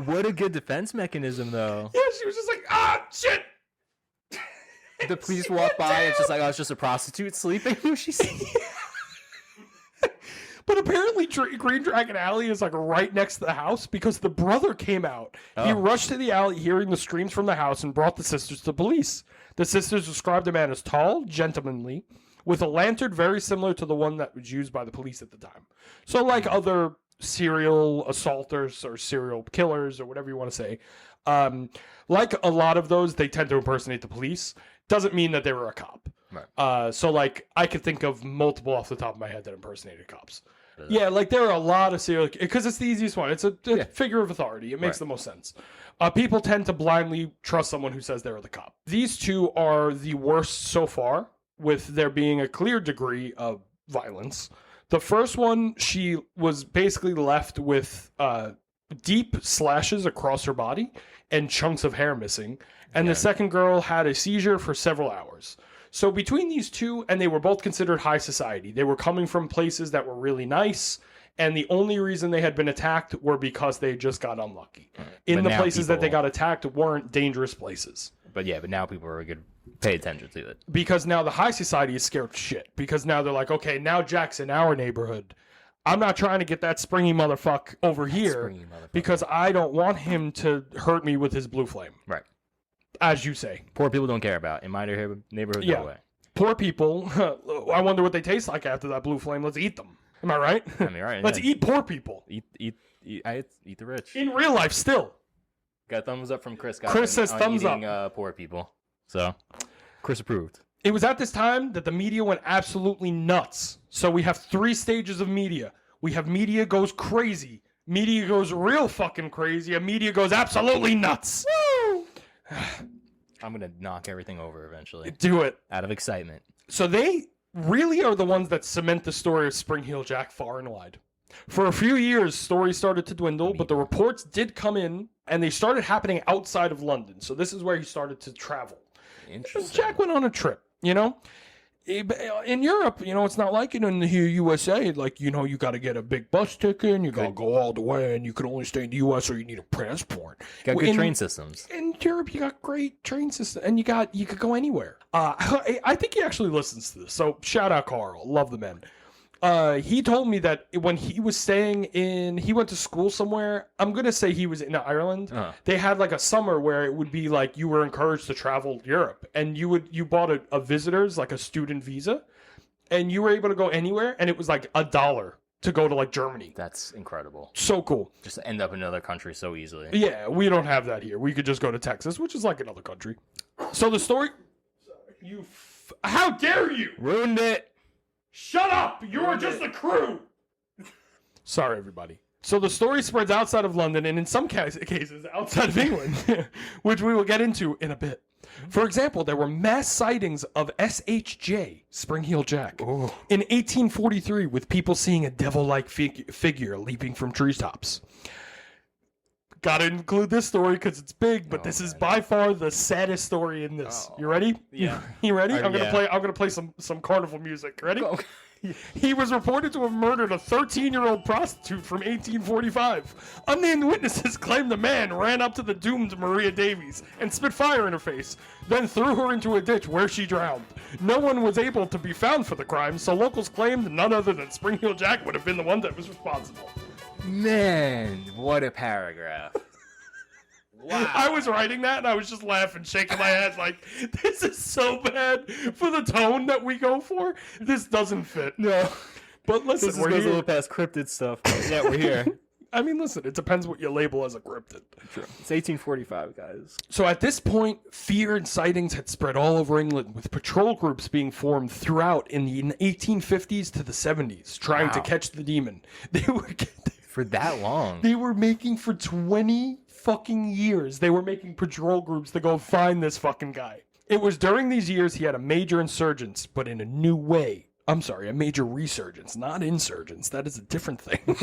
What a good defense mechanism, though. Yeah, she was just like, shit! The police walk by, and it's just like, it's just a prostitute sleeping. But apparently Green Dragon Alley is like right next to the house because the brother came out. He rushed to the alley hearing the screams from the house and brought the sisters to police. The sisters described the man as tall, gentlemanly, with a lantern very similar to the one that was used by the police at the time. So like other serial assaulters or serial killers or whatever you want to say, like a lot of those, they tend to impersonate the police. Doesn't mean that they were a cop. Right. So like I could think of multiple off the top of my head that impersonated cops. Yeah, like there are a lot of serial, because it's the easiest one. It's a figure of authority. It makes the most sense. People tend to blindly trust someone who says they're the cop. These two are the worst so far, with there being a clear degree of violence. The first one, she was basically left with deep slashes across her body and chunks of hair missing. And the second girl had a seizure for several hours. So between these two, and they were both considered high society. They were coming from places that were really nice. And the only reason they had been attacked were because they just got unlucky. In the places that they got attacked weren't dangerous places. But now people are going to pay attention to it. Because now the high society is scared of shit. Because now they're like, okay, now Jack's in our neighborhood. I'm not trying to get that springy motherfucker over here because I don't want him to hurt me with his blue flame. Right. As you say. Poor people don't care about. In my neighborhood, no way. Poor people, I wonder what they taste like after that blue flame. Let's eat them. Am I right? I mean, right. Let's eat poor people. Eat the rich. In real life, still. Got a thumbs up from Chris. Chris says thumbs up. Poor people. So, Chris approved. It was at this time that the media went absolutely nuts. So we have 3 stages of media. We have media goes crazy. Media goes real fucking crazy. And media goes absolutely nuts. Woo! I'm going to knock everything over eventually. Do it. Out of excitement. So they really are the ones that cement the story of Spring Heel Jack far and wide. For a few years, stories started to dwindle, but the reports did come in, and they started happening outside of London. So this is where he started to travel. Interesting. Jack went on a trip, you know? In Europe, you know, it's not like it in the USA. Like, you know, you got to get a big bus ticket, and you got to go all the way, and you can only stay in the US or you need a passport. Got good train systems. In Europe, you got great train systems, and you could go anywhere. I think he actually listens to this, so shout out Carl. Love the man. He told me that when he was he went to school somewhere. I'm going to say he was in Ireland. They had like a summer where it would be like you were encouraged to travel Europe, and you bought a visitor's, like a student visa, and you were able to go anywhere, and it was like $1 to go to like Germany. That's incredible. So cool. Just end up in another country so easily. Yeah, we don't have that here. We could just go to Texas, which is like another country. So the story... How dare you? Ruined it. Shut up! You're just a crew! Sorry, everybody. So the story spreads outside of London and in some cases outside of England, which we will get into in a bit. For example, there were mass sightings of SHJ, Spring Heel Jack, in 1843 with people seeing a devil-like figure leaping from treetops. Gotta include this story because it's big, but this is by far the saddest story in this. You ready? Yeah. You ready? I'm gonna play some carnival music. Ready? He was reported to have murdered a 13-year-old prostitute from 1845. Unnamed witnesses claim the man ran up to the doomed Maria Davies and spit fire in her face, then threw her into a ditch where she drowned. No one was able to be found for the crime, so locals claimed none other than Spring Heel Jack would have been the one that was responsible. Man, what a paragraph. Wow. I was writing that and I was just laughing, shaking my head like, this is so bad for the tone that we go for. This doesn't fit. No. But listen, this goes a little past cryptid stuff. Yeah, we're here. I mean, listen, it depends what you label as a cryptid. True. It's 1845, guys. So at this point, fear and sightings had spread all over England, with patrol groups being formed throughout in the 1850s to the 70s, trying to catch the demon. They were... For that long? They were making for 20 fucking years. They were making patrol groups to go find this fucking guy. It was during these years he had a major insurgence, but in a new way. I'm sorry, a major resurgence, not insurgence. That is a different thing.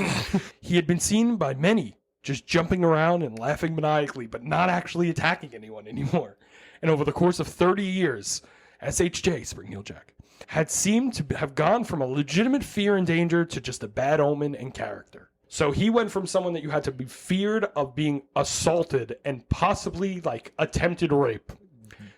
He had been seen by many just jumping around and laughing maniacally, but not actually attacking anyone anymore. And over the course of 30 years, SHJ, Spring Heel Jack, had seemed to have gone from a legitimate fear and danger to just a bad omen and character. So he went from someone that you had to be feared of being assaulted and possibly like attempted rape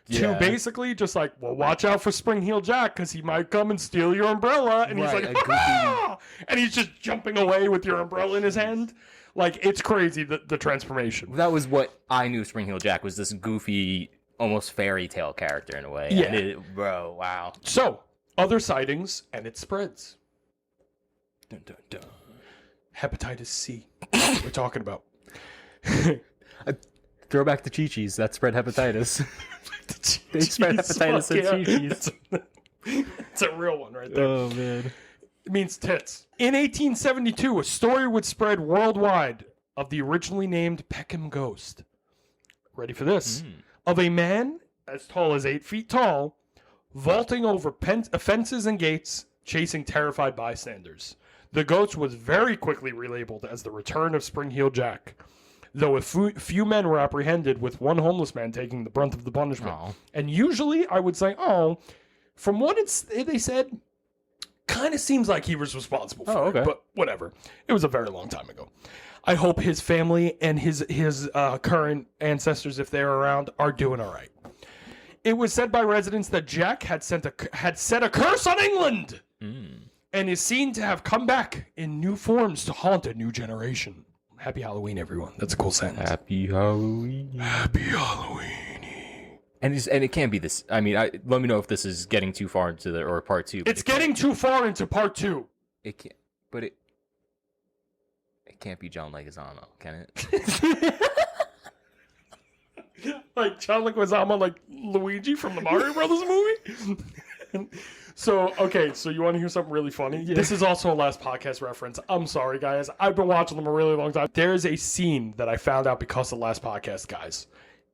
to basically just like, well, watch out for Spring Heel Jack because he might come and steal your umbrella. And he's like, ah! And he's just jumping away with your umbrella in his hand. Like, it's crazy, the transformation. That was what I knew Spring Heel Jack was, this goofy, almost fairy tale character in a way. Yeah. Bro, wow. So, other sightings, and it spreads. Dun, dun, dun. Hepatitis C. We're talking about. Throwback to Chi-Chi's. That spread hepatitis. They spread hepatitis at Chi-Chi's. It's a real one right there. Oh, man. It means tits. In 1872, a story would spread worldwide of the originally named Peckham Ghost. Ready for this? Of a man as tall as 8 feet tall, vaulting over fences and gates, chasing terrified bystanders. The ghost was very quickly relabeled as the return of Spring-Heeled Jack, though a few men were apprehended, with one homeless man taking the brunt of the punishment. Oh. And usually I would say, from what they said, kind of seems like he was responsible for it, but whatever. It was a very long time ago. I hope his family and his current ancestors, if they're around, are doing all right. It was said by residents that Jack had set a curse on England and is seen to have come back in new forms to haunt a new generation. Happy Halloween, everyone. That's a cool sentence. Happy Halloween. Happy Halloween. And it can't be this. I mean, let me know if this is getting too far into or part 2. It's getting too far into part 2. It can't. But it can't be John Leguizamo, can it? Like John Leguizamo, like Luigi from the Mario Brothers movie. So you want to hear something really funny? Yeah. This is also a Last Podcast reference. I'm sorry, guys. I've been watching them a really long time. There's a scene that I found out because of Last Podcast, guys.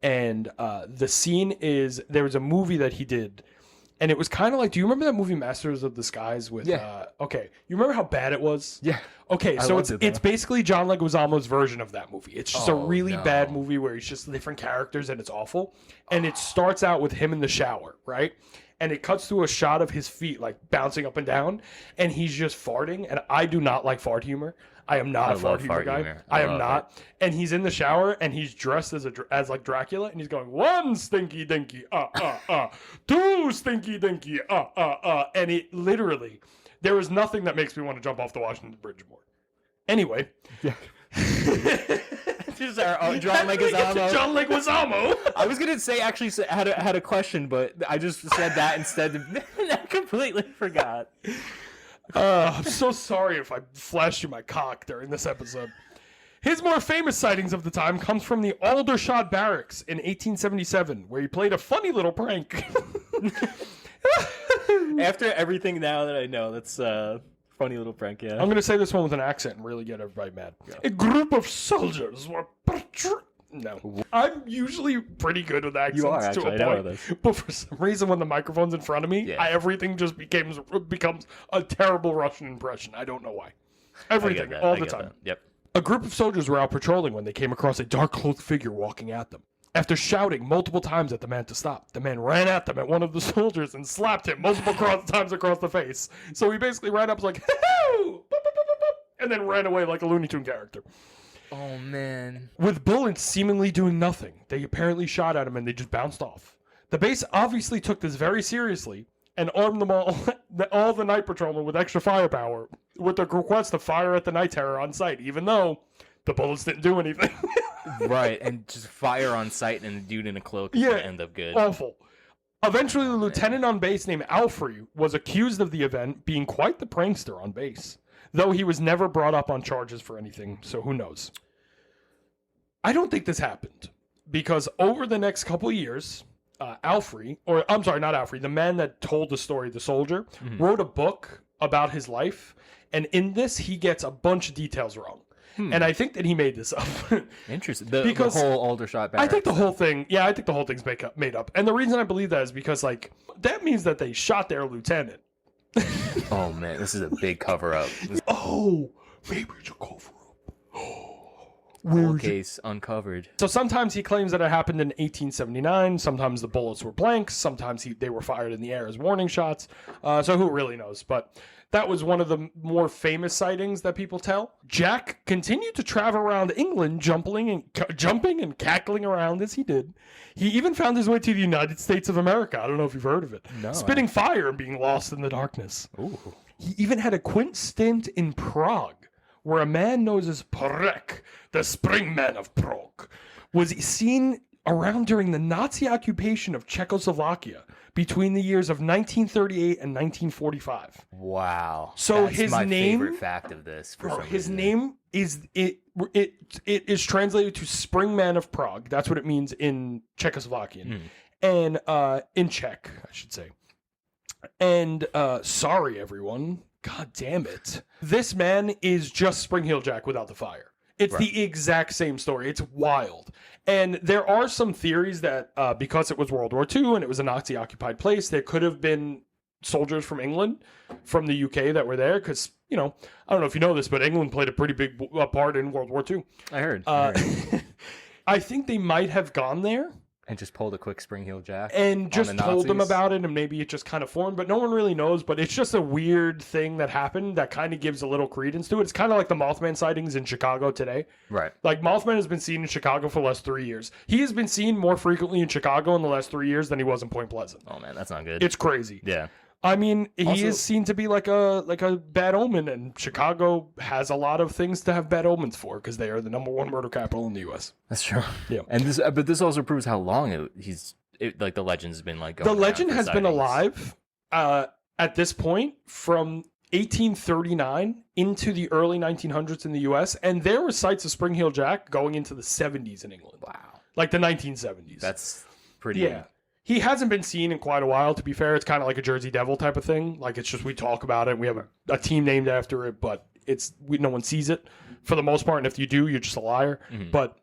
And the scene is, there was a movie that he did, and it was kind of like, do you remember that movie Masters of Disguise with, okay, you remember how bad it was? Yeah. Okay, so it's basically John Leguizamo's version of that movie. It's just a really bad movie where it's just different characters and it's awful. And it starts out with him in the shower, right? And it cuts to a shot of his feet like bouncing up and down, and he's just farting. And I do not like fart humor. I am not a fart humor guy. I am not. And he's in the shower and he's dressed as like Dracula, and he's going, 1 stinky dinky, two stinky dinky, and it literally, there is nothing that makes me want to jump off the Washington Bridge more. Anyway. Yeah. This is our own John Leguizamo. John Leguizamo. I was gonna say actually had a question, but I just said that instead. I completely forgot. I'm so sorry if I flashed you my cock during this episode. His more famous sightings of the time comes from the Aldershot Barracks in 1877, where he played a funny little prank. After everything now that I know, that's funny little prank, yeah. I'm going to say this one with an accent and really get everybody mad. Yeah. A group of soldiers were... No. I'm usually pretty good with accents to a point. But for some reason, when the microphone's in front of me, everything just becomes a terrible Russian impression. I don't know why. Everything, all the time. Yep. A group of soldiers were out patrolling when they came across a dark-cloaked figure walking at them. After shouting multiple times at the man to stop, the man ran at them at one of the soldiers and slapped him multiple times across the face. So he basically ran up and was like, hoo-hoo! And then ran away like a Looney Tune character. Oh, man. With bullets seemingly doing nothing, they apparently shot at him and they just bounced off. The base obviously took this very seriously and armed them all the night patrolmen with extra firepower with the request to fire at the night terror on sight, even though the bullets didn't do anything. Right, and just fire on sight, and the dude in a cloak is going to end up good. Awful. Eventually, the lieutenant on base named Alfrey was accused of the event, being quite the prankster on base, though he was never brought up on charges for anything, so who knows. I don't think this happened, because over the next couple of years, Alfrey, or I'm sorry, not Alfrey, the man that told the story, the soldier, wrote a book about his life, and in this, he gets a bunch of details wrong. And I think that he made this up. Interesting. The whole Aldershot Barracks. I think the whole thing, I think the whole thing's made up. And the reason I believe that is because, like, that means that they shot their lieutenant. Oh, man, this is a big cover-up. Maybe it's a cover-up. Case uncovered. So sometimes he claims that it happened in 1879. Sometimes the bullets were blanks. Sometimes they were fired in the air as warning shots. So who really knows? But that was one of the more famous sightings that people tell. Jack continued to travel around England, jumping and cackling around as he did. He even found his way to the United States of America. I don't know if you've heard of it. No, spitting fire and being lost in the darkness. Ooh. He even had a quaint stint in Prague, where a man known as Prek, the Springman of Prague, was seen around during the Nazi occupation of Czechoslovakia between the years of 1938 and 1945. Wow. So that's his my name, favorite fact of this. His name is it is translated to Springman of Prague. That's what it means in Czechoslovakian and in Czech, I should say. And sorry, everyone. God damn it. This man is just Spring-Heeled Jack without the fire. It's the exact same story. It's wild. And there are some theories that because it was World War II and it was a Nazi-occupied place, there could have been soldiers from England, from the UK that were there. Because, I don't know if you know this, but England played a pretty big part in World War II. I heard. I think they might have gone there. And just pulled a quick Spring Heel Jack. And just told them Nazis. about it, and maybe it just kind of formed, but no one really knows. But it's just a weird thing that happened that kind of gives a little credence to it. It's kind of like the Mothman sightings in Chicago today. Right. Like, Mothman has been seen in Chicago for the last 3 years. He has been seen more frequently in Chicago in the last 3 years than he was in Point Pleasant. Oh, man, that's not good. It's crazy. Yeah. I mean, he Also- is seen to be like a bad omen, and Chicago has a lot of things to have bad omens for because they are the #1 murder capital in the U.S. That's true. Yeah. And this also proves how long the legend's been like going The around legend for has been sightings. alive at this point from 1839 into the early 1900s in the U.S., and there were sites of Spring Heel Jack going into the 70s in England. Wow. Like the 1970s. That's pretty... Yeah. He hasn't been seen in quite a while, to be fair. It's kind of like a Jersey Devil type of thing. Like, it's just we talk about it. We have a team named after it, but no one sees it for the most part. And if you do, you're just a liar. Mhm. But,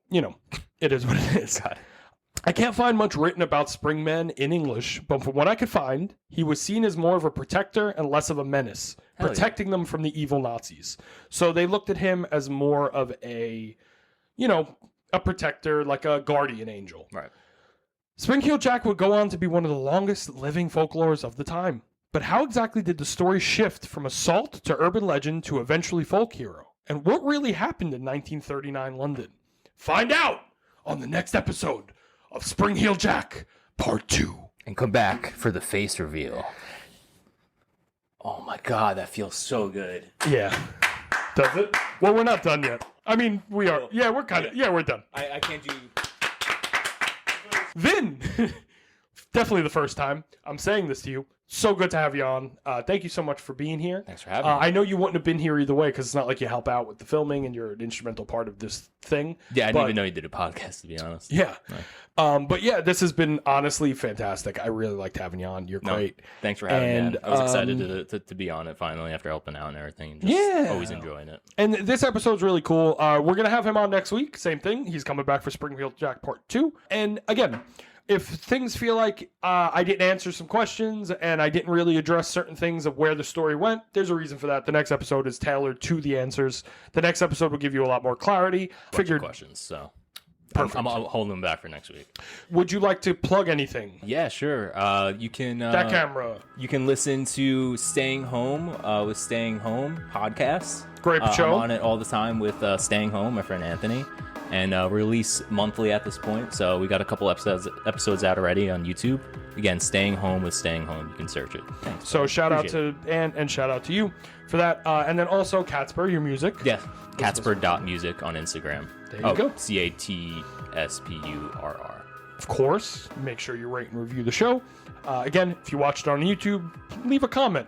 it is what it is. God. I can't find much written about Springman in English, but from what I could find, he was seen as more of a protector and less of a menace, Hell yeah. protecting them from the evil Nazis. So they looked at him as more of a protector, like a guardian angel. Right. Spring Heel Jack would go on to be one of the longest living folklores of the time. But how exactly did the story shift from assault to urban legend to eventually folk hero? And what really happened in 1939 London? Find out on the next episode of Spring Heel Jack, Part 2. And come back for the face reveal. Oh my god, that feels so good. Yeah. Does it? Well, we're not done yet. I mean, we are. Yeah, we're kind of. Yeah, we're done. I can't do... Vinn! Definitely the first time I'm saying this to you. So good to have you on. Thank you so much for being here. Thanks for having me. I know you wouldn't have been here either way because it's not like you help out with the filming and you're an instrumental part of this thing. Yeah, I but- didn't even know you did a podcast, to be honest. Yeah. Right. But yeah, this has been honestly fantastic. I really liked having you on. You're No, great. Thanks for having And, me. I was excited to be on it finally after helping out and everything. And just Yeah. always enjoying it. And this episode's really cool. We're going to have him on next week. Same thing. He's coming back for Spring Heel Jack Part 2. And again, if things feel like I didn't answer some questions and I didn't really address certain things of where the story went, there's a reason for that. The next episode is tailored to the answers. The next episode will give you a lot more clarity. Bunch of questions, so I'm holding them back for next week. Would you like to plug anything? Yeah, sure. You can That camera. You can listen to Staying Home with Staying Home podcast. Great show. I'm on it all the time with Staying Home, my friend Anthony, and release monthly at this point. So we got a couple episodes out already on YouTube. Again, Staying Home with Staying Home. You can search it. Thanks. So shout out Appreciate to Ann and shout out to you for that. And then also Catspurr, your music. Yeah, Catspurr.music on Instagram. There you go. CATSPURR. Of course, make sure you rate and review the show. Again, if you watched it on YouTube, leave a comment.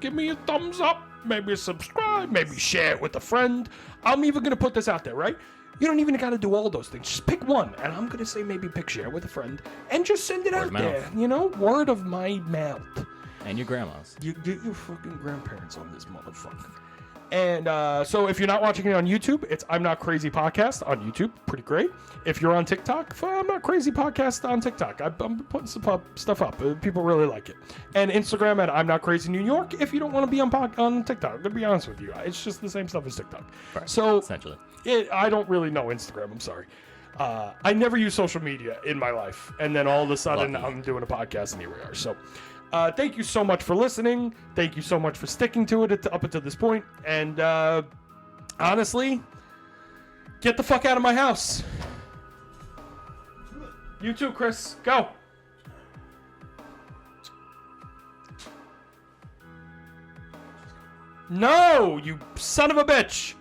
Give me a thumbs up, maybe subscribe, maybe share it with a friend. I'm even going to put this out there, right? You don't even got to do all those things. Just pick one. And I'm going to say maybe pick share with a friend. And just send it out there. Word of my mouth. And your grandma's. You get your fucking grandparents on this motherfucker. And so if you're not watching it on YouTube, it's I'm Not Crazy Podcast on YouTube. Pretty great. If you're on TikTok, I'm Not Crazy Podcast on TikTok. I'm putting stuff up. People really like it. And Instagram at I'm Not Crazy New York if you don't want to be on TikTok. To be honest with you, it's just the same stuff as TikTok. Right. So Essentially. I don't really know Instagram. I'm sorry. I never use social media in my life. And then all of a sudden, Lucky. I'm doing a podcast and here we are. So thank you so much for listening. Thank you so much for sticking to it up until this point. And honestly, get the fuck out of my house. You too, Chris. Go. No, you son of a bitch.